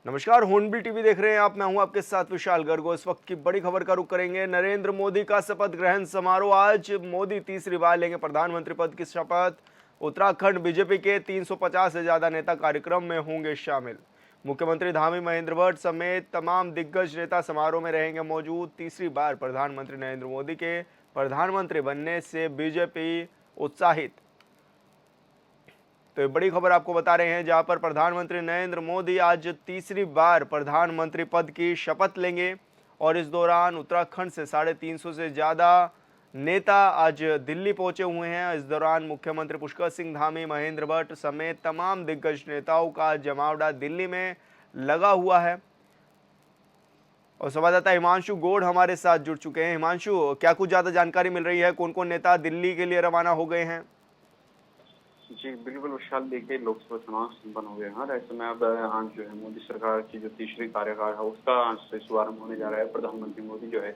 नमस्कार, hornbill TV देख रहे हैं आप। मैं हूं आपके साथ विशाल गर्गो। इस वक्त की बड़ी खबर का रुख करेंगे। नरेंद्र मोदी का शपथ ग्रहण समारोह। आज मोदी तीसरी बार लेंगे प्रधानमंत्री पद की शपथ। उत्तराखंड बीजेपी के 350 से ज्यादा नेता कार्यक्रम में होंगे शामिल। मुख्यमंत्री धामी महेंद्र भट्ट समेत तमाम दिग्गज नेता समारोह में रहेंगे मौजूद। तीसरी बार प्रधानमंत्री नरेंद्र मोदी के प्रधानमंत्री बनने से बीजेपी उत्साहित। तो ये बड़ी खबर आपको बता रहे हैं, जहां पर प्रधानमंत्री नरेंद्र मोदी आज तीसरी बार प्रधानमंत्री पद की शपथ लेंगे और इस दौरान उत्तराखंड से 350 से ज़्यादा नेता आज दिल्ली पहुंचे हुए हैं। इस दौरान मुख्यमंत्री पुष्कर सिंह धामी, महेंद्र भट्ट समेत तमाम दिग्गज नेताओं का जमावड़ा दिल्ली में लगा हुआ है। और संवाददाता हिमांशु गौड़ हमारे साथ जुड़ चुके हैं। हिमांशु, क्या कुछ ज़्यादा जानकारी मिल रही है? कौन कौन नेता दिल्ली के लिए रवाना हो गए हैं? जी बिल्कुल विशाल, देखिए लोकसभा चुनाव संपन्न हो गए हैं और ऐसे में अब आज जो है मोदी सरकार की जो तीसरी कार्यकाल है उसका आज से शुभारंभ होने जा रहा है। प्रधानमंत्री मोदी जो है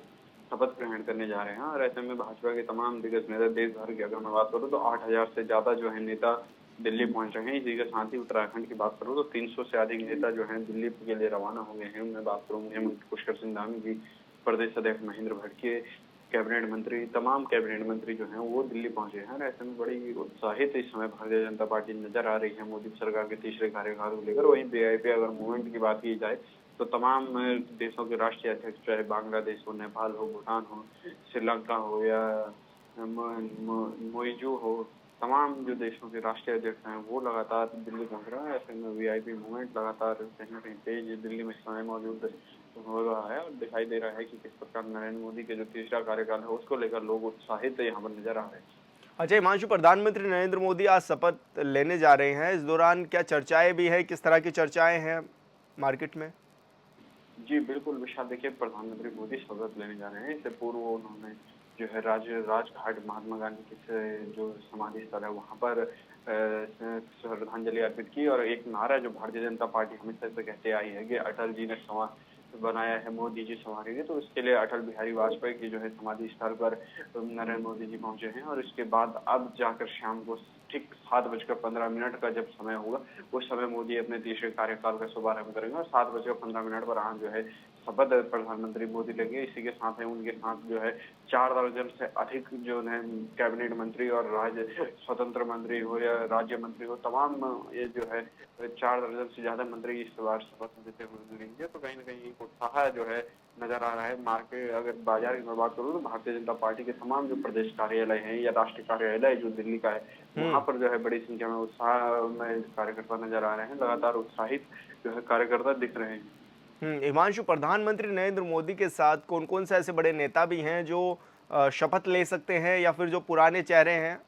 शपथ ग्रहण करने जा रहे हैं और ऐसे में भाजपा के तमाम दिग्गज नेता देश भर की अगर मैं बात करूँ तो 8,000 से ज्यादा जो है नेता दिल्ली पहुंच रहे हैं। इसी के साथ ही उत्तराखंड की बात करूँ तो 300 से अधिक नेता जो है दिल्ली के लिए रवाना हो गए हैं। मैं बात करूँ मुख्यमंत्री पुष्कर सिंह धामी जी, प्रदेश अध्यक्ष महेंद्र भट्ट के कैबिनेट मंत्री, तमाम कैबिनेट मंत्री जो हैं वो दिल्ली पहुंचे हैं। ऐसे में बड़ी उत्साहित इस समय भारतीय जनता पार्टी नजर आ रही है मोदी सरकार के तीसरे कार्यकाल को लेकर। वहीं वीआईपी अगर मूवमेंट की बात की जाए तो तमाम देशों के राष्ट्रीय अध्यक्ष, चाहे बांग्लादेश हो, नेपाल हो, भूटान हो, श्रीलंका हो या मोइजू हो, तमाम जो देशों के राष्ट्रीय अध्यक्ष हैं वो लगातार दिल्ली पहुंच रहे हैं। ऐसे में वीआईपी मूवमेंट लगातार कहीं न कहीं तेज दिल्ली में समय मौजूद हो रहा है और दिखाई दे रहा है कि किस प्रकार नरेंद्र मोदी के जो तीसरा कार्यकाल है उसको लेकर लोग उत्साहित यहाँ पर नजर आ रहे हैं। अच्छा हिमांशु, प्रधानमंत्री नरेंद्र मोदी आज शपथ लेने जा रहे हैं। इस दौरान क्या चर्चाएं भी है? किस तरह की चर्चाएं हैं मार्केट में? जी बिल्कुल विशाल, देखिए प्रधानमंत्री मोदी शपथ लेने जा रहे हैं। इससे पूर्व उन्होंने जो है राजघाट महात्मा गांधी के जो समाधि स्थल है वहां पर श्रद्धांजलि अर्पित की और एक नारा जो भारतीय जनता पार्टी हमेशा से कहते आई है कि अटल जी ने बनाया है, मोदी जी संवारेंगे, तो इसके लिए अटल बिहारी वाजपेयी की जो है समाधि स्थल पर नरेंद्र मोदी जी पहुंचे हैं। और इसके बाद अब जाकर शाम को ठीक 7:15 का जब समय होगा उस समय मोदी अपने तीसरे कार्यकाल का शुभारंभ करेंगे और 7:15 पर आज जो है शपथ प्रधानमंत्री मोदी लेंगे। इसी के साथ है उनके साथ जो है 4 दर्जन से अधिक जो है कैबिनेट मंत्री और स्वतंत्र मंत्री हो या राज्य मंत्री हो, तमाम ये जो है 4 दर्जन से ज्यादा मंत्री इस बार शपथ लेते हुए लेंगे। तो कहीं न कहीं एक उत्साह जो है नजर आ रहा है। मार्केट अगर बाजार की मैं बात करूँ तो भारतीय जनता पार्टी के तमाम जो प्रदेश कार्यालय हैं या राष्ट्रीय कार्यालय जो दिल्ली का है वहाँ पर जो है बड़ी संख्या में उत्साह में कार्यकर्ता नजर आ रहे हैं। लगातार उत्साहित जो है कार्यकर्ता दिख रहे हैं। हिमांशु, प्रधानमंत्री नरेंद्र मोदी के साथ कौन कौन से ऐसे बड़े नेता भी हैं जो शपथ ले सकते हैं या फिर जो पुराने चेहरे हैं?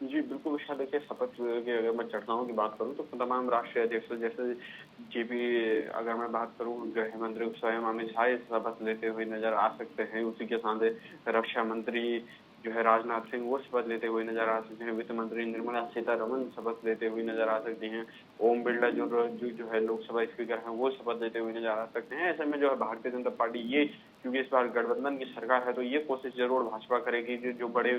जी बिल्कुल विशाल, देखिए शपथ की अगर मैं चर्चाओं की बात करूं तो तमाम राष्ट्रीय अध्यक्ष जैसे जेपी, अगर मैं बात करूं गृह मंत्री स्वयं अमित शाह शपथ लेते हुए नजर आ सकते हैं। उसी के साथ रक्षा मंत्री जो है राजनाथ सिंह वो शपथ लेते हुए नजर आ सकते हैं। वित्त मंत्री निर्मला सीतारमण शपथ लेते हुए नजर आ सकती हैं। ओम बिरला जो है लोकसभा स्पीकर हैं वो शपथ लेते हुए नजर आ सकते हैं। ऐसे में जो है भारतीय जनता पार्टी ये, क्योंकि इस बार गठबंधन की सरकार है तो ये कोशिश जरूर भाजपा करेगी कि जो बड़े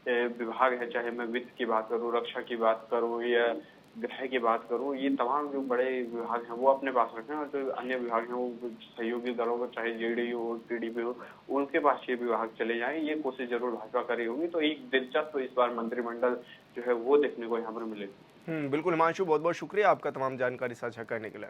विभाग है, चाहे मैं वित्त की बात करूँ, रक्षा की बात करूँ या गृह की बात करूँ, ये तमाम जो बड़े विभाग हैं वो अपने पास रखें और जो अन्य विभाग हैं वो सहयोगी दलों को, चाहे जेडीयू हो, टीडीपी हो, उनके पास ये विभाग चले जाएं। ये कोशिश जरूर भाजपा करी होगी। तो एक दिलचस्प इस बार मंत्रिमंडल जो है वो देखने को यहाँ पर मिलेगी। बिल्कुल हिमांशु, बहुत बहुत शुक्रिया आपका तमाम जानकारी साझा करने के लिए।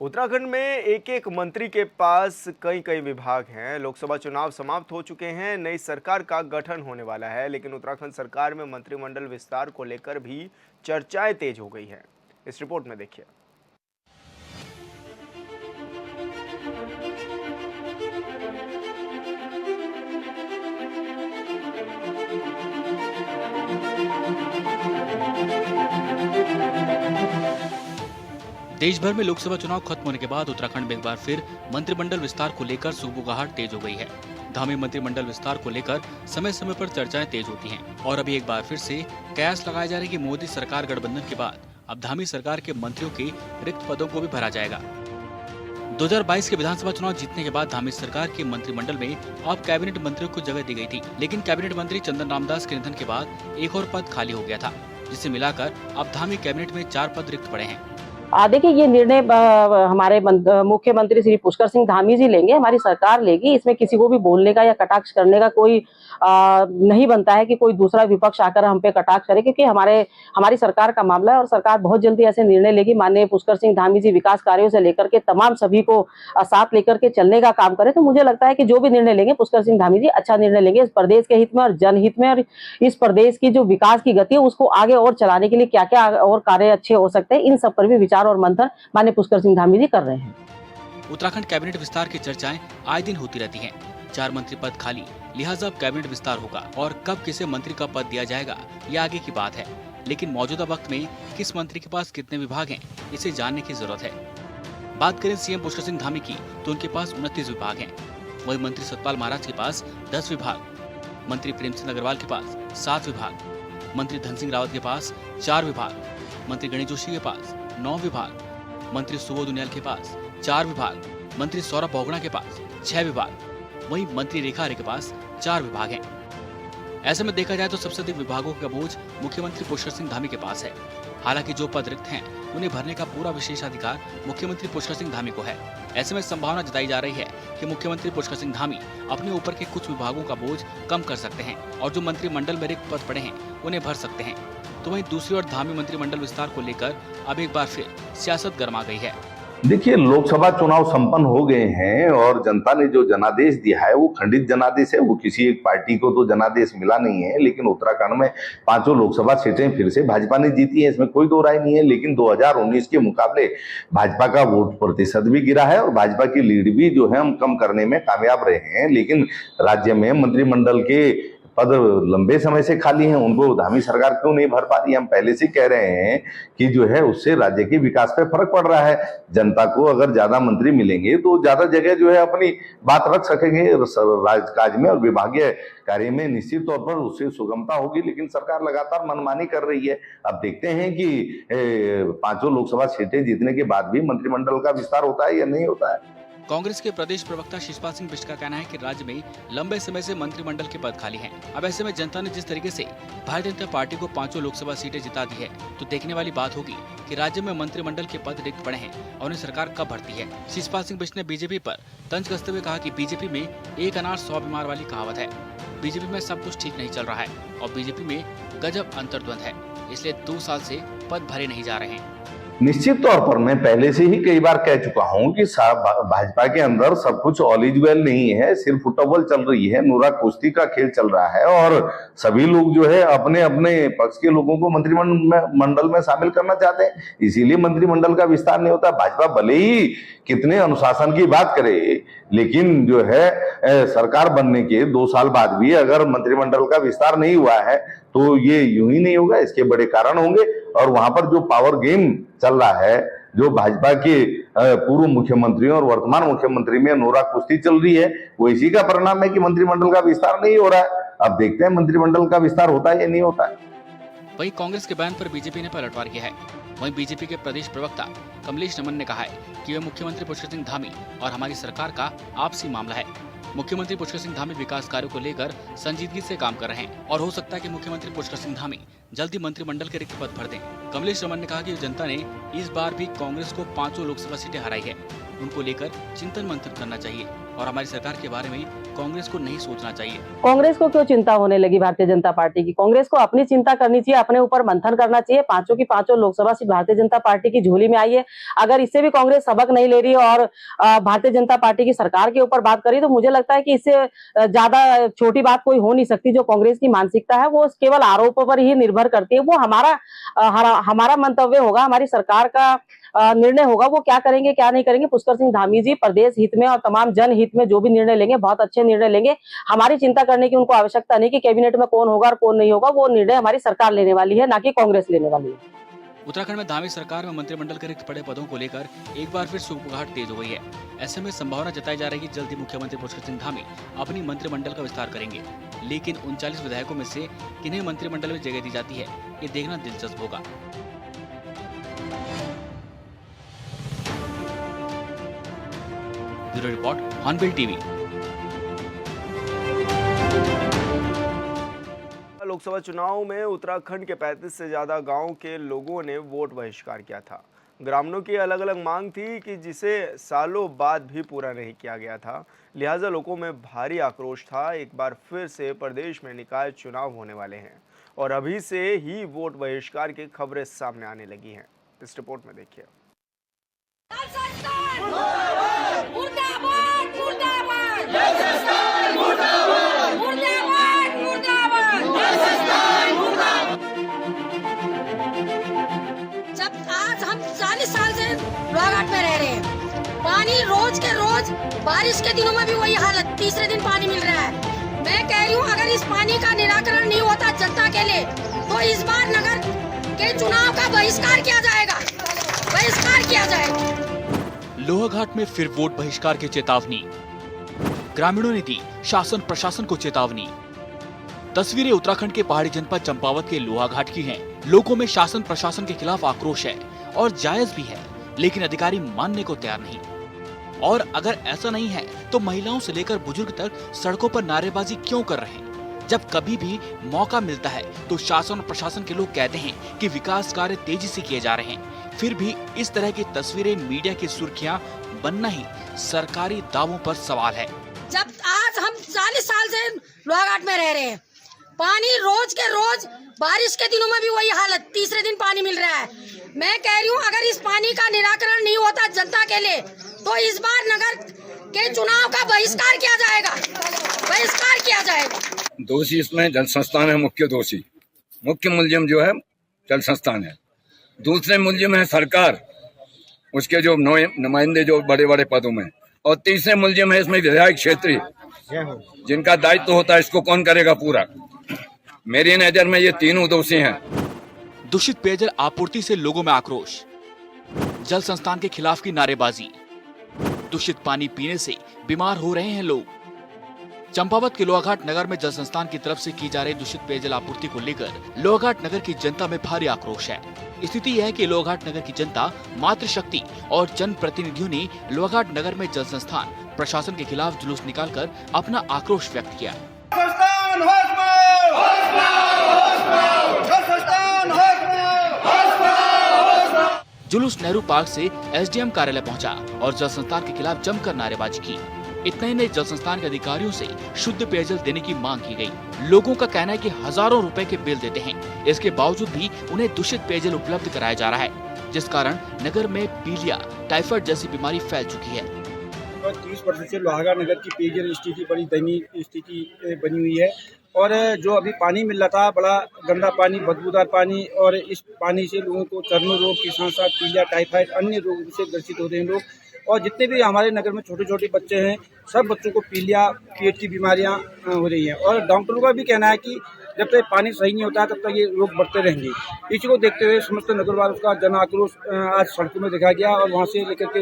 उत्तराखंड में एक एक मंत्री के पास कई कई विभाग हैं। लोकसभा चुनाव समाप्त हो चुके हैं, नई सरकार का गठन होने वाला है, लेकिन उत्तराखंड सरकार में मंत्रिमंडल विस्तार को लेकर भी चर्चाएं तेज हो गई हैं। इस रिपोर्ट में देखिए। देश भर में लोकसभा चुनाव खत्म होने के बाद उत्तराखंड में एक बार फिर मंत्रिमंडल विस्तार को लेकर सुगबुगाहट तेज हो गई है। धामी मंत्रिमंडल विस्तार को लेकर समय समय पर चर्चाएं तेज होती हैं और अभी एक बार फिर से कयास लगाया जा रहा है कि मोदी सरकार गठबंधन के बाद अब धामी सरकार के मंत्रियों के रिक्त पदों को भी भरा जाएगा। 2022 के विधानसभा चुनाव जीतने के बाद धामी सरकार के मंत्रिमंडल में अब कैबिनेट मंत्रियों को जगह दी गई थी, लेकिन कैबिनेट मंत्री चंदन रामदास के निधन के बाद एक और पद खाली हो गया था, जिसे मिलाकर अब धामी कैबिनेट में 4 पद रिक्त पड़े हैं। देखिए ये निर्णय हमारे मुख्यमंत्री श्री पुष्कर सिंह धामी जी लेंगे, हमारी सरकार लेगी। इसमें किसी को भी बोलने का या कटाक्ष करने का कोई नहीं बनता है कि कोई दूसरा विपक्ष आकर हम पे कटाक्ष करे, क्योंकि हमारी सरकार का मामला है और सरकार बहुत जल्दी ऐसे निर्णय लेगी। माननीय पुष्कर सिंह धामी जी विकास कार्यों से लेकर के तमाम सभी को साथ लेकर के चलने का काम करें। तो मुझे लगता है कि जो भी निर्णय लेंगे पुष्कर सिंह धामी जी अच्छा निर्णय लेंगे इस प्रदेश के हित में और जनहित में, और इस प्रदेश की जो विकास की गति है उसको आगे और चलाने के लिए क्या क्या और कार्य अच्छे हो सकते हैं, इन सब पर भी विचार और मंथन माननीय पुष्कर सिंह धामी जी कर रहे हैं। उत्तराखंड कैबिनेट विस्तार की चर्चाएं आए दिन होती रहती हैं। 4 मंत्री पद खाली, लिहाजा अब कैबिनेट विस्तार होगा और कब किसे मंत्री का पद दिया जाएगा ये आगे की बात है। लेकिन मौजूदा वक्त में किस मंत्री के पास कितने विभाग हैं, इसे जानने की जरूरत है। बात करें सीएम पुष्कर सिंह धामी की तो उनके पास 29 विभाग हैं। वही मंत्री सतपाल महाराज के पास 10 विभाग, मंत्री प्रेम सिंह अग्रवाल के पास 7 विभाग, मंत्री धन सिंह रावत के पास 4 विभाग, मंत्री गणेश जोशी के पास 9 विभाग, मंत्री सुबोध उनियाल के पास 4 विभाग, मंत्री सौरभ बोगड़ा के पास 6 विभाग, वहीं मंत्री रेखा आर्य के पास 4 विभाग हैं। ऐसे में देखा जाए तो सबसे अधिक विभागों का बोझ मुख्यमंत्री पुष्कर सिंह धामी के पास है। हालांकि जो पद रिक्त हैं उन्हें भरने का पूरा विशेषाधिकार मुख्यमंत्री पुष्कर सिंह धामी को है। ऐसे में संभावना जताई जा रही है कि मुख्यमंत्री पुष्कर सिंह धामी अपने ऊपर के कुछ विभागों का बोझ कम कर सकते हैं और जो मंत्रिमंडल में रिक्त पद पड़े हैं उन्हें भर सकते हैं। तो वहीं दूसरी ओर धामी मंत्रिमंडल विस्तार को लेकर अब एक बार फिर सियासत गर्मा गई है। देखिए, लोकसभा चुनाव संपन्न हो गए हैं और जनता ने जो जनादेश दिया है वो खंडित जनादेश है। वो किसी एक पार्टी को तो जनादेश मिला नहीं है, लेकिन उत्तराखंड में 5 लोकसभा सीटें फिर से भाजपा ने जीती है, इसमें कोई दो राय नहीं है। लेकिन 2019 के मुकाबले भाजपा का वोट प्रतिशत भी गिरा है और भाजपा की लीड भी जो है हम कम करने में कामयाब रहे हैं। लेकिन राज्य में मंत्रिमंडल के पद लंबे समय से खाली हैं, उनको धामी सरकार क्यों नहीं भर पा रही? हम पहले से कह रहे हैं कि जो है उससे राज्य के विकास पे फर्क पड़ रहा है। जनता को अगर ज्यादा मंत्री मिलेंगे तो ज्यादा जगह जो है अपनी बात रख सकेंगे राजकाज में और विभागीय कार्य में। निश्चित तौर पर उससे सुगमता होगी, लेकिन सरकार लगातार मनमानी कर रही है। अब देखते हैं कि 5 लोकसभा सीटें जीतने के बाद भी मंत्रिमंडल का विस्तार होता है या नहीं होता है। कांग्रेस के प्रदेश प्रवक्ता शिषपाल सिंह बिष्ट का कहना है कि राज्य में लंबे समय से मंत्रिमंडल के पद खाली हैं। अब ऐसे में जनता ने जिस तरीके से भारतीय जनता पार्टी को 5 लोकसभा सीटें जिता दी है, तो देखने वाली बात होगी कि राज्य में मंत्रिमंडल के पद रिक्त पड़े हैं और उन्हें सरकार कब भरती है। शिषपाल सिंह बिष्ट ने बीजेपी पर तंज कसते हुए कहा कि बीजेपी में एक अनार 100 बीमार वाली कहावत है। बीजेपी में सब कुछ ठीक नहीं चल रहा है और बीजेपी में गजब अंतर्द्वंद है, इसलिए 2 साल से पद भरे नहीं जा रहे हैं। निश्चित तौर पर मैं पहले से ही कई बार कह चुका हूं कि भाजपा के अंदर सब कुछ ऑल इज वेल नहीं है, सिर्फ फुटबॉल चल रही है, नूरा कुश्ती का खेल चल रहा है और सभी लोग जो है अपने अपने पक्ष के लोगों को मंत्रिमंडल में शामिल करना चाहते हैं, इसीलिए मंत्रिमंडल का विस्तार नहीं होता। भाजपा भले ही कितने अनुशासन की बात करे, लेकिन जो है सरकार बनने के 2 साल बाद भी अगर मंत्रिमंडल का विस्तार नहीं हुआ है तो ये यूं ही नहीं होगा, इसके बड़े कारण होंगे। और वहां पर जो पावर गेम चल रहा है, जो भाजपा के पूर्व मुख्यमंत्रियों और वर्तमान मुख्यमंत्री में नोरा कुश्ती चल रही है, वो इसी का परिणाम है कि मंत्रिमंडल का विस्तार नहीं हो रहा है। अब देखते हैं मंत्रिमंडल का विस्तार होता है या नहीं होता है। वहीं कांग्रेस के बयान पर बीजेपी ने पलटवार किया है। वहीं बीजेपी के प्रदेश प्रवक्ता कमलेश नमन ने कहा है कि वे मुख्यमंत्री पुष्कर सिंह धामी और हमारी सरकार का आपसी मामला है। मुख्यमंत्री पुष्कर सिंह धामी विकास कार्यों को लेकर संजीदगी से काम कर रहे हैं और हो सकता है कि मुख्यमंत्री पुष्कर सिंह धामी जल्दी मंत्रिमंडल के रिक्त पद भर दें। कमलेश नमन ने कहा कि जनता ने इस बार भी कांग्रेस को 5 लोकसभा सीटें हराई है, उनको लेकर चिंतन मंथन करना चाहिए और हमारी सरकार के बारे में कांग्रेस को नहीं सोचना चाहिए। कांग्रेस को क्यों चिंता होने लगी भारतीय जनता पार्टी की? कांग्रेस को अपनी चिंता करनी चाहिए, अपने ऊपर मंथन करना चाहिए। 5 की 5 लोकसभा सीट भारतीय जनता पार्टी की झोली में आई है। अगर इससे भी कांग्रेस सबक नहीं ले रही और भारतीय जनता पार्टी की सरकार के ऊपर बात करी, तो मुझे लगता है कि इससे ज्यादा छोटी बात कोई हो नहीं सकती। जो कांग्रेस की मानसिकता है वो केवल आरोपों पर ही निर्भर करती है। वो हमारा मंतव्य होगा, हमारी सरकार का निर्णय होगा, वो क्या करेंगे क्या नहीं करेंगे। पुष्कर सिंह धामी जी प्रदेश हित में और तमाम जनहित में जो भी निर्णय लेंगे बहुत अच्छे निर्णय लेंगे। हमारी चिंता करने की उनको आवश्यकता नहीं कि कैबिनेट में कौन होगा और कौन नहीं होगा। वो निर्णय हमारी सरकार लेने वाली है, ना कि कांग्रेस लेने वाली है। उत्तराखंड में धामी सरकार में मंत्रिमंडल के रिक्त पड़े पदों को लेकर एक बार फिर सुगबुगाहट तेज हो गई है। ऐसे में संभावना जताई जा रही है कि जल्दी मुख्यमंत्री पुष्कर सिंह धामी अपनी मंत्रिमंडल का विस्तार करेंगे। लेकिन 39 विधायकों में से किन्हें मंत्रिमंडल में जगह दी जाती है, ये देखना दिलचस्प होगा। Bureau report, hornbill TV. Lok Sabha चुनाव में उत्तराखंड के 35 से ज्यादा गांव के लोगों ने वोट बहिष्कार किया था। ग्रामीणों की अलग अलग मांग थी कि जिसे सालों बाद भी पूरा नहीं किया गया था, लिहाजा लोगों में भारी आक्रोश था। एक बार फिर से प्रदेश में निकाय चुनाव होने वाले हैं और अभी से ही वोट बहिष्कार की खबरें सामने आने लगी हैं। इस रिपोर्ट में देखिए। जब आज हम 40 साल से लोहाघाट में रह रहे हैं, पानी रोज के रोज, बारिश के दिनों में भी वही हालत, तीसरे दिन पानी मिल रहा है। मैं कह रही हूँ अगर इस पानी का निराकरण नहीं होता जनता के लिए तो इस बार नगर के चुनाव का बहिष्कार किया जाएगा, बहिष्कार किया जाएगा। लोहाघाट में फिर वोट बहिष्कार की चेतावनी, ग्रामीणों ने दी शासन प्रशासन को चेतावनी। तस्वीरें उत्तराखंड के पहाड़ी जनपद चंपावत के लोहाघाट की हैं। लोगों में शासन प्रशासन के खिलाफ आक्रोश है और जायज भी है, लेकिन अधिकारी मानने को तैयार नहीं। और अगर ऐसा नहीं है तो महिलाओं से लेकर बुजुर्ग तक सड़कों पर नारेबाजी क्यों कर रहे हैं? जब कभी भी मौका मिलता है तो शासन और प्रशासन के लोग कहते हैं कि विकास कार्य तेजी से किए जा रहे हैं, फिर भी इस तरह की तस्वीरें मीडिया की सुर्खियां बनना ही सरकारी दावों पर सवाल है। जब आज हम 40 साल से लोहाघाट में रह रहे हैं, पानी रोज के रोज, बारिश के दिनों में भी वही हालत, तीसरे दिन पानी मिल रहा है। मैं कह रही हूँ अगर इस पानी का निराकरण नहीं होता जनता के लिए तो इस बार नगर के चुनाव का बहिष्कार किया जाएगा, बहिष्कार किया जाएगा। दोषी इसमें जल संस्थान है, मुख्य दोषी, मुख्य मुलजिम जो है जल संस्थान है। दूसरे मुलजिम है सरकार, उसके जो नुमाइंदे जो बड़े बड़े पदों में, और तीसरे मुलजिम है इसमें विधायक क्षेत्रीय, जिनका दायित्व होता है इसको कौन करेगा पूरा। मेरी नजर में ये तीनों दोषी हैं। दूषित पेयजल आपूर्ति से लोगों में आक्रोश, जल संस्थान के खिलाफ की नारेबाजी, दूषित पानी पीने से बीमार हो रहे हैं लोग। चंपावत के लोहाघाट नगर में जल संस्थान की तरफ से की जा रही दूषित पेयजल आपूर्ति को लेकर लोहाघाट नगर की जनता में भारी आक्रोश है। स्थिति यह है कि लोहाघाट नगर की जनता, मातृशक्ति और जनप्रतिनिधियों ने लोहाघाट नगर में जल संस्थान प्रशासन के खिलाफ जुलूस निकालकर अपना आक्रोश व्यक्त किया। जुलूस नेहरू पार्क से एसडीएम कार्यालय पहुंचा और जल संस्थान के खिलाफ जमकर नारेबाजी की। इतना ही नहीं, जल संस्थान के अधिकारियों से शुद्ध पेयजल देने की मांग की गई। लोगों का कहना है कि हजारों रुपए के बिल देते हैं, इसके बावजूद भी उन्हें दूषित पेयजल उपलब्ध कराया जा रहा है, जिस कारण नगर में पीलिया, टाइफाइड जैसी बीमारी फैल चुकी है। 30 वर्ष से लोहाघाट नगर की पेयजल स्थिति बड़ी दयनीय स्थिति बनी हुई है और जो अभी पानी मिल रहा था बड़ा गंदा पानी, बदबूदार पानी, और इस पानी से लोगों को चर्म रोग के साथ साथ पीलिया, टाइफाइड, अन्य रोगों से ग्रसित हो रहे हैं लोग। और जितने भी हमारे नगर में छोटे छोटे बच्चे हैं, सब बच्चों को पीलिया, पेट की बीमारियां हो रही हैं। और डॉक्टरों का भी कहना है कि जब तक पानी सही नहीं होता है तब तक ये रोग बढ़ते रहेंगे। इसी को देखते हुए समस्त नगरवासियों का जन आक्रोश आज सड़कों में देखा गया और वहाँ से लेकर के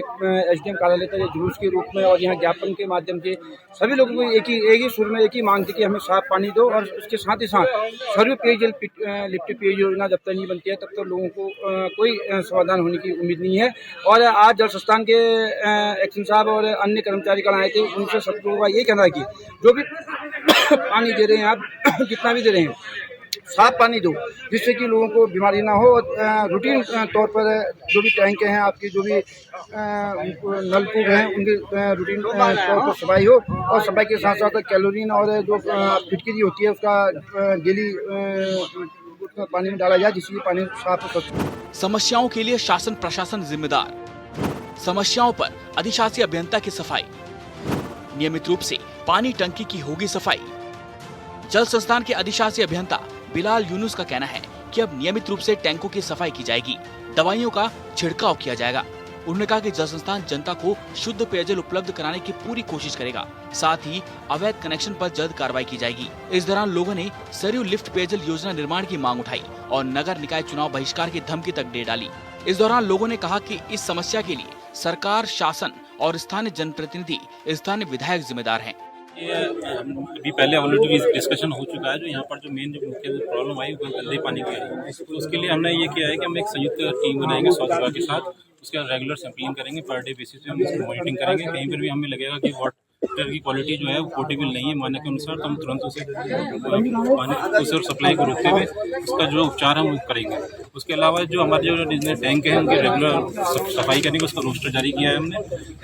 एसडीएम कार्यालय तक जुलूस के रूप में और यहाँ ज्ञापन के माध्यम से सभी लोगों को एक ही सुर में एक ही मांग थी कि हमें साफ पानी दो। और इसके साथ ही साथ सर्व पेयजल लिफ्ट पेयजल योजना जब तक नहीं बनती है तब तक लोगों को कोई समाधान होने की उम्मीद नहीं है। और आज जल संस्थान के एक्शन साहब और अन्य कर्मचारी कल आए थे, उनसे सब लोगों का यही कहना है कि जो भी पानी दे रहे हैं आप, जितना भी दे रहे हैं, साफ पानी दो जिससे कि लोगों को बीमारी ना हो। रूटीन तौर पर जो भी टैंक हैं आपकी, जो भी नलकूप हैं, उनकी रूटीन तौर पर सफाई हो। और सफाई के साथ साथ कैलोरीन और जो फिटकरी होती है उसका डेली पानी में डाला जाए जिससे पानी साफ हो सके। समस्याओं के लिए शासन प्रशासन जिम्मेदार, समस्याओं पर अधिशासी अभियंता की सफाई, नियमित रूप से पानी टंकी की होगी सफाई। जल संस्थान के अधिशासी अभियंता बिलाल यूनुस का कहना है कि अब नियमित रूप से टैंकों की सफाई की जाएगी, दवाइयों का छिड़काव किया जाएगा। उन्होंने कहा कि जल संस्थान जनता को शुद्ध पेयजल उपलब्ध कराने की पूरी कोशिश करेगा, साथ ही अवैध कनेक्शन पर जल्द कार्रवाई की जाएगी। इस दौरान लोगों ने सरयू लिफ्ट पेयजल योजना निर्माण की मांग उठाई और नगर निकाय चुनाव बहिष्कार की धमकी तक दे डाली। इस दौरान लोगों ने कहा कि इस समस्या के लिए सरकार, शासन और स्थानीय जनप्रतिनिधि, स्थानीय विधायक जिम्मेदार हैं। अभी पहले ऑलरेडी डिस्कशन हो चुका है। जो यहाँ पर जो मेन जो मुख्य प्रॉब्लम आई वो गंदे पानी की है, तो उसके लिए हमने ये किया है कि हम एक संयुक्त टीम बनाएंगे स्वास्थ्य विभाग के साथ, उसका रेगुलर सैंपलिंग करेंगे, पर डे बेसिस पे हम इसको मॉनिटरिंग करेंगे। कहीं पर भी हमें लगेगा कि वाटर की क्वालिटी जो है वो पोर्टेबल नहीं है मानक के अनुसार, तो हम तुरंत उसे सप्लाई को रोकते हुए उसका जो उपचार हम करेंगे। उसके अलावा जो हमारे जो टैंक है उनकी रेगुलर सफाई करेंगे, उसका रोस्टर जारी किया है हमने,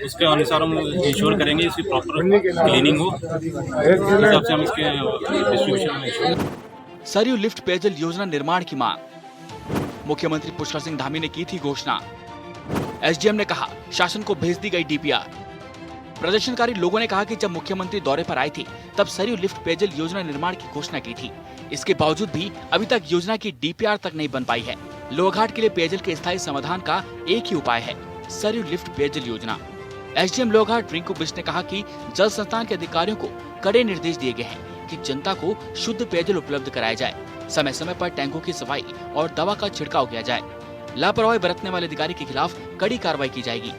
उसके अनुसार हम इंश्योर करेंगे इसकी प्रॉपर क्लीनिंग हो, इस हिसाब से हम इसके डिस्ट्रीब्यूशन में इंश्योर। सरयू लिफ्ट पेयजल योजना निर्माण की मांग, मुख्यमंत्री पुष्कर सिंह धामी ने की थी घोषणा। एसडीएम ने कहा शासन को भेज दी गई डीपीआर। प्रदर्शनकारी लोगों ने कहा कि जब मुख्यमंत्री दौरे पर आए थे तब सरयू लिफ्ट पेयजल योजना निर्माण की घोषणा की थी। इसके बावजूद भी अभी तक योजना की डीपीआर तक नहीं बन पाई है। लोहाघाट के लिए पेयजल के स्थायी समाधान का एक ही उपाय है, सरयू लिफ्ट पेयजल योजना। एसडीएम लोहाघाट रिंकू बिष्ट ने कहा कि जल संस्थान के अधिकारियों को कड़े निर्देश दिए गए हैं कि जनता को शुद्ध पेयजल उपलब्ध कराया जाए, समय समय पर टैंकों की सफाई और दवा का छिड़काव किया जाए। लापरवाही बरतने वाले अधिकारी के खिलाफ कड़ी कार्रवाई की जाएगी।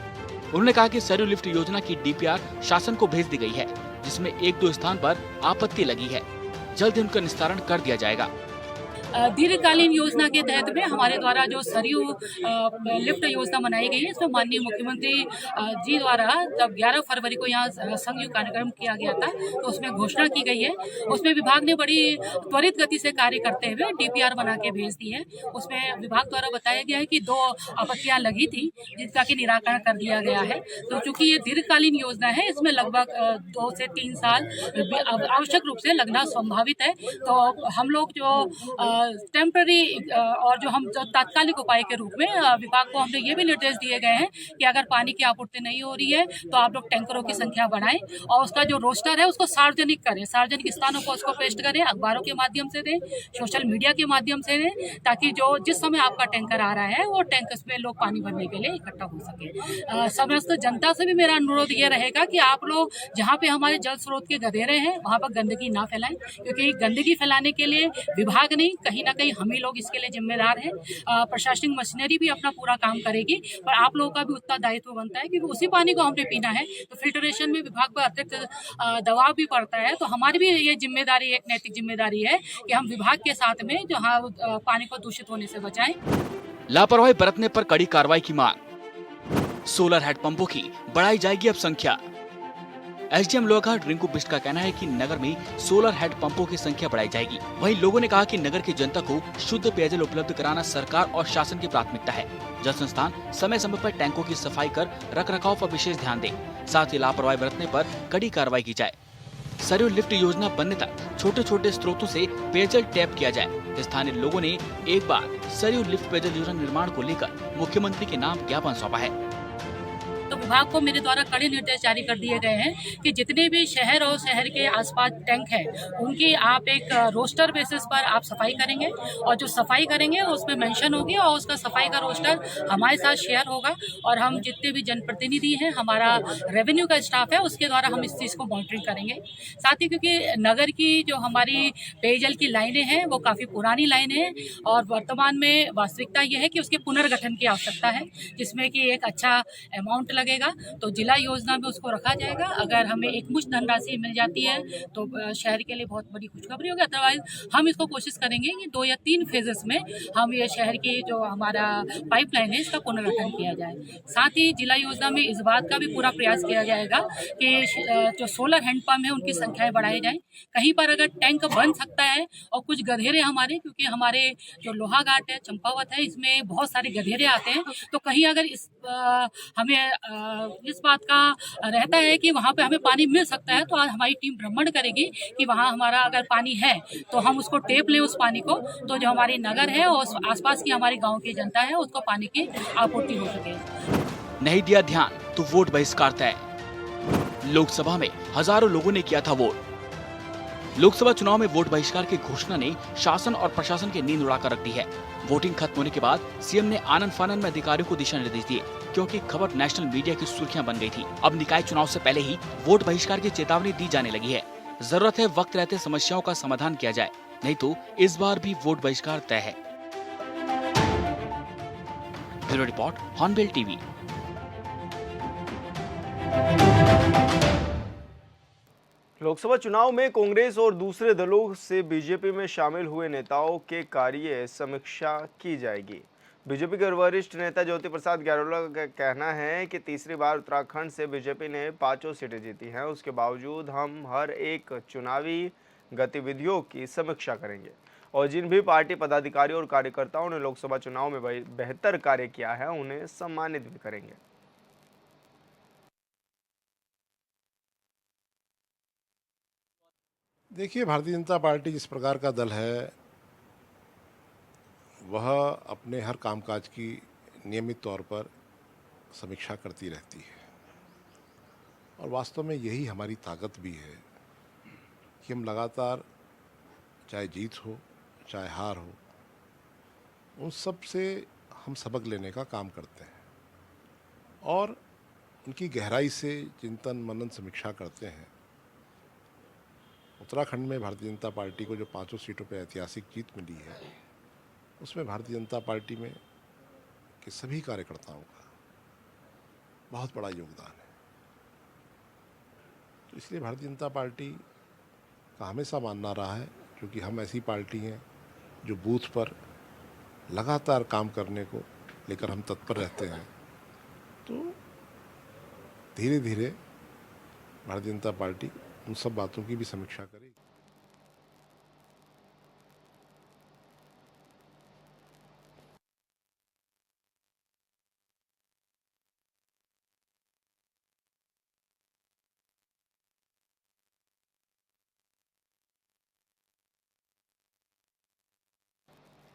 उन्होंने कहा कि सरयू लिफ्ट योजना की डीपीआर शासन को भेज दी गई है, जिसमें 1-2 स्थान पर आपत्ति लगी है। जल्द ही उनका निस्तारण कर दिया जाएगा। दीर्घकालीन योजना के तहत में हमारे द्वारा जो सरयू लिफ्ट योजना बनाई गई है, इसमें माननीय मुख्यमंत्री जी द्वारा जब 11 फरवरी को यहाँ संयुक्त कार्यक्रम किया गया था तो उसमें घोषणा की गई है। उसमें विभाग ने बड़ी त्वरित गति से कार्य करते हुए डीपीआर बना के भेज दी है। उसमें विभाग द्वारा बताया गया है कि 2 आपत्तियां लगी थी जिनका कि निराकरण कर दिया गया है। तो चूंकि ये दीर्घकालीन योजना है, इसमें लगभग 2 से 3 साल आवश्यक रूप से लगना संभावित है। तो हम लोग जो टेम्पररी और जो हम तात्कालिक उपाय के रूप में विभाग को हमने ये भी निर्देश दिए गए हैं कि अगर पानी की आपूर्ति नहीं हो रही है तो आप लोग टैंकरों की संख्या बढ़ाएं और उसका जो रोस्टर है उसको सार्वजनिक करें, सार्वजनिक स्थानों को उसको पेस्ट करें, अखबारों के माध्यम से दें, सोशल मीडिया के माध्यम से दें, ताकि जो जिस समय आपका टैंकर आ रहा है वो टैंकर्स में लोग पानी भरने के लिए इकट्ठा हो सके। समस्त जनता से भी मेरा अनुरोध ये रहेगा कि आप लोग जहाँ पे हमारे जल स्रोत के गधेरे हैं वहाँ पर गंदगी ना फैलाएं, क्योंकि गंदगी फैलाने के लिए विभाग नहीं, कहीं ना कहीं हम ही लोग इसके लिए जिम्मेदार हैं। प्रशासनिक मशीनरी भी अपना पूरा काम करेगी, पर आप लोगों का भी उतना दायित्व बनता है क्योंकि उसी पानी को हमने पीना है। तो फिल्ट्रेशन में विभाग पर अतिरिक्त दबाव भी पड़ता है। तो हमारी भी ये जिम्मेदारी, एक नैतिक जिम्मेदारी है कि हम विभाग के साथ में जो पानी को दूषित होने से बचाएं। लापरवाही बरतने पर कड़ी कार्रवाई की मांग, सोलर हेडपंपों की बढ़ाई जाएगी अब संख्या। एसडीएम लोहाघाट रिंकू बिष्ट का कहना है कि नगर में सोलर हेड पंपों की संख्या बढ़ाई जाएगी। वहीं लोगों ने कहा कि नगर की जनता को शुद्ध पेयजल उपलब्ध कराना सरकार और शासन की प्राथमिकता है। जल संस्थान समय समय पर टैंकों की सफाई कर रखरखाव पर विशेष ध्यान दे, साथ ही लापरवाही बरतने पर कड़ी कार्रवाई की जाए। सरयू लिफ्ट योजना बनने तक छोटे छोटे स्रोतों से पेयजल टैप किया जाए। स्थानीय लोगों ने एक बार सरयू लिफ्ट पेयजल योजना निर्माण को लेकर मुख्यमंत्री के नाम ज्ञापन सौंपा है। तो विभाग को मेरे द्वारा कड़े निर्देश जारी कर दिए गए हैं कि जितने भी शहर और शहर के आसपास टैंक है उनकी आप एक रोस्टर बेसिस पर आप सफाई करेंगे और जो सफाई करेंगे उसमें मेंशन होगी और उसका सफाई का रोस्टर हमारे साथ शेयर होगा और हम जितने भी जनप्रतिनिधि हैं, हमारा रेवेन्यू का स्टाफ है, उसके द्वारा हम इस चीज़ को मॉनिटरिंग करेंगे। साथ ही क्योंकि नगर की जो हमारी पेयजल की लाइनें हैं वो काफ़ी पुरानी लाइनें हैं और वर्तमान में वास्तविकता यह है कि उसके पुनर्गठन की आवश्यकता है, जिसमें कि एक अच्छा अमाउंट लगेगा। तो जिला योजना में उसको रखा जाएगा। अगर हमें एक मुश्त धनराशि मिल जाती है तो शहर के लिए बहुत बड़ी खुशखबरी होगी। अदरवाइज हम इसको कोशिश करेंगे कि 2 या 3 फेजेस में हम ये शहर की जो हमारा पाइपलाइन है इसका पुनर्गठन किया जाए। साथ ही जिला योजना में इस बात का भी पूरा प्रयास किया जाएगा कि जो सोलर हैंडपम्प है उनकी संख्याएं बढ़ाई जाए। कहीं पर अगर टैंक बन सकता है और कुछ गधेरे हमारे, क्योंकि हमारे जो लोहाघाट है, चंपावत है, इसमें बहुत सारे गधेरे आते हैं, तो कहीं अगर हमें इस बात का रहता है कि वहाँ पे हमें पानी मिल सकता है तो आज हमारी टीम भ्रमण करेगी कि वहाँ हमारा अगर पानी है तो हम उसको टेप लें उस पानी को, तो जो हमारी नगर है और आसपास की हमारी गांव की जनता है उसको पानी की आपूर्ति हो सके। नहीं दिया ध्यान तो वोट बहिष्कार तय। लोकसभा में हजारों लोगों ने किया था वोट। लोकसभा चुनाव में वोट बहिष्कार की घोषणा ने शासन और प्रशासन की नींद उड़ाकर रख दी है। वोटिंग खत्म होने के बाद सीएम ने आनन फानन में अधिकारियों को दिशा निर्देश दिए, क्योंकि खबर नेशनल मीडिया की सुर्खियां बन गई थी। अब निकाय चुनाव से पहले ही वोट बहिष्कार की चेतावनी दी जाने लगी है। जरूरत है वक्त रहते समस्याओं का समाधान किया जाए, नहीं तो इस बार भी वोट बहिष्कार तय है। Bureau report, hornbill TV. Lok Sabha चुनाव में कांग्रेस और दूसरे दलों से बीजेपी में शामिल हुए नेताओं के कार्य समीक्षा की जाएगी। बीजेपी के वरिष्ठ नेता ज्योति प्रसाद गैरोला का कहना है कि तीसरी बार उत्तराखंड से बीजेपी ने 5 सीटें जीती हैं। उसके बावजूद हम हर एक चुनावी गतिविधियों की समीक्षा करेंगे और जिन भी पार्टी पदाधिकारियों और कार्यकर्ताओं ने लोकसभा चुनाव में बेहतर कार्य किया है उन्हें सम्मानित भी करेंगे। देखिए, भारतीय जनता पार्टी जिस प्रकार का दल है वह अपने हर कामकाज की नियमित तौर पर समीक्षा करती रहती है और वास्तव में यही हमारी ताकत भी है कि हम लगातार, चाहे जीत हो चाहे हार हो, उन सब से हम सबक लेने का काम करते हैं और उनकी गहराई से चिंतन मनन समीक्षा करते हैं। उत्तराखंड में भारतीय जनता पार्टी को जो 5 सीटों पर ऐतिहासिक जीत मिली है उसमें भारतीय जनता पार्टी में के सभी कार्यकर्ताओं का बहुत बड़ा योगदान है। तो इसलिए भारतीय जनता पार्टी का हमेशा मानना रहा है, क्योंकि हम ऐसी पार्टी हैं जो बूथ पर लगातार काम करने को लेकर हम तत्पर रहते हैं, तो धीरे धीरे भारतीय जनता पार्टी उन सब बातों की भी समीक्षा करेगी।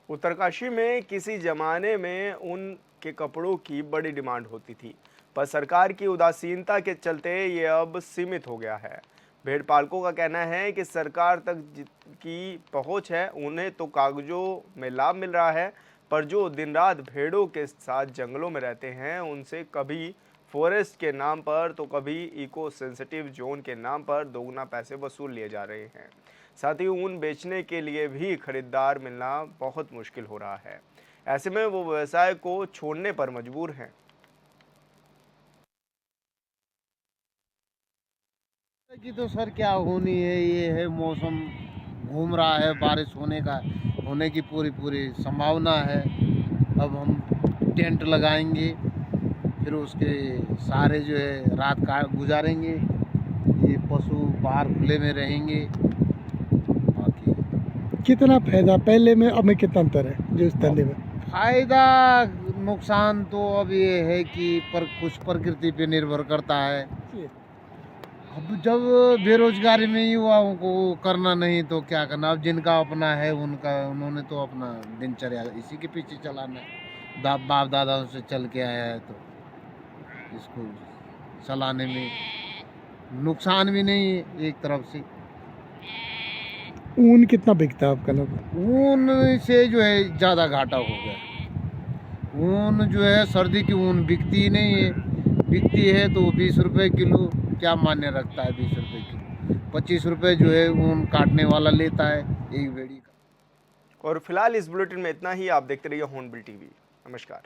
उत्तरकाशी में किसी जमाने में ऊन के कपड़ों की बड़ी डिमांड होती थी, पर सरकार की उदासीनता के चलते ये अब सीमित हो गया है। भेड़ पालकों का कहना है कि सरकार तक की पहुंच है, उन्हें तो कागजों में लाभ मिल रहा है, पर जो दिन रात भेड़ों के साथ जंगलों में रहते हैं उनसे कभी फॉरेस्ट के नाम पर तो कभी इको सेंसिटिव जोन के नाम पर दोगुना पैसे वसूल लिए जा रहे हैं। साथ ही ऊन बेचने के लिए भी खरीदार मिलना बहुत मुश्किल हो रहा है। ऐसे में वो व्यवसाय को छोड़ने पर मजबूर हैं। की तो सर क्या होनी है, ये है मौसम घूम रहा है, बारिश होने की पूरी संभावना है। अब हम टेंट लगाएंगे, फिर उसके सारे जो है रात का गुजारेंगे, ये पशु बाहर खुले में रहेंगे। कितना फायदा पहले में अब में कितना अंतर है जो इस धंधे में? फायदा नुकसान तो अब ये है कि कुछ प्रकृति पे निर्भर करता है। अब जब बेरोजगारी में युवाओं को करना नहीं तो क्या करना। अब जिनका अपना है उन्होंने तो अपना दिनचर्या इसी के पीछे चलाना है, बाप दादाओं से चल के आया है, तो इसको चलाने में नुकसान भी नहीं है एक तरफ से। ऊन कितना बिकता है आपका लोग? ऊन से जो है ज़्यादा घाटा हो गया। ऊन जो है सर्दी की ऊन बिकती ही नहीं है, बिकती है तो 20 रुपये किलो क्या मान्य रखता है। 20 रुपये किलो, 25 रुपये जो है ऊन काटने वाला लेता है एक बेड़ी का। और फिलहाल इस बुलेटिन में इतना ही। आप देखते रहिए हॉर्नबिल टीवी। नमस्कार।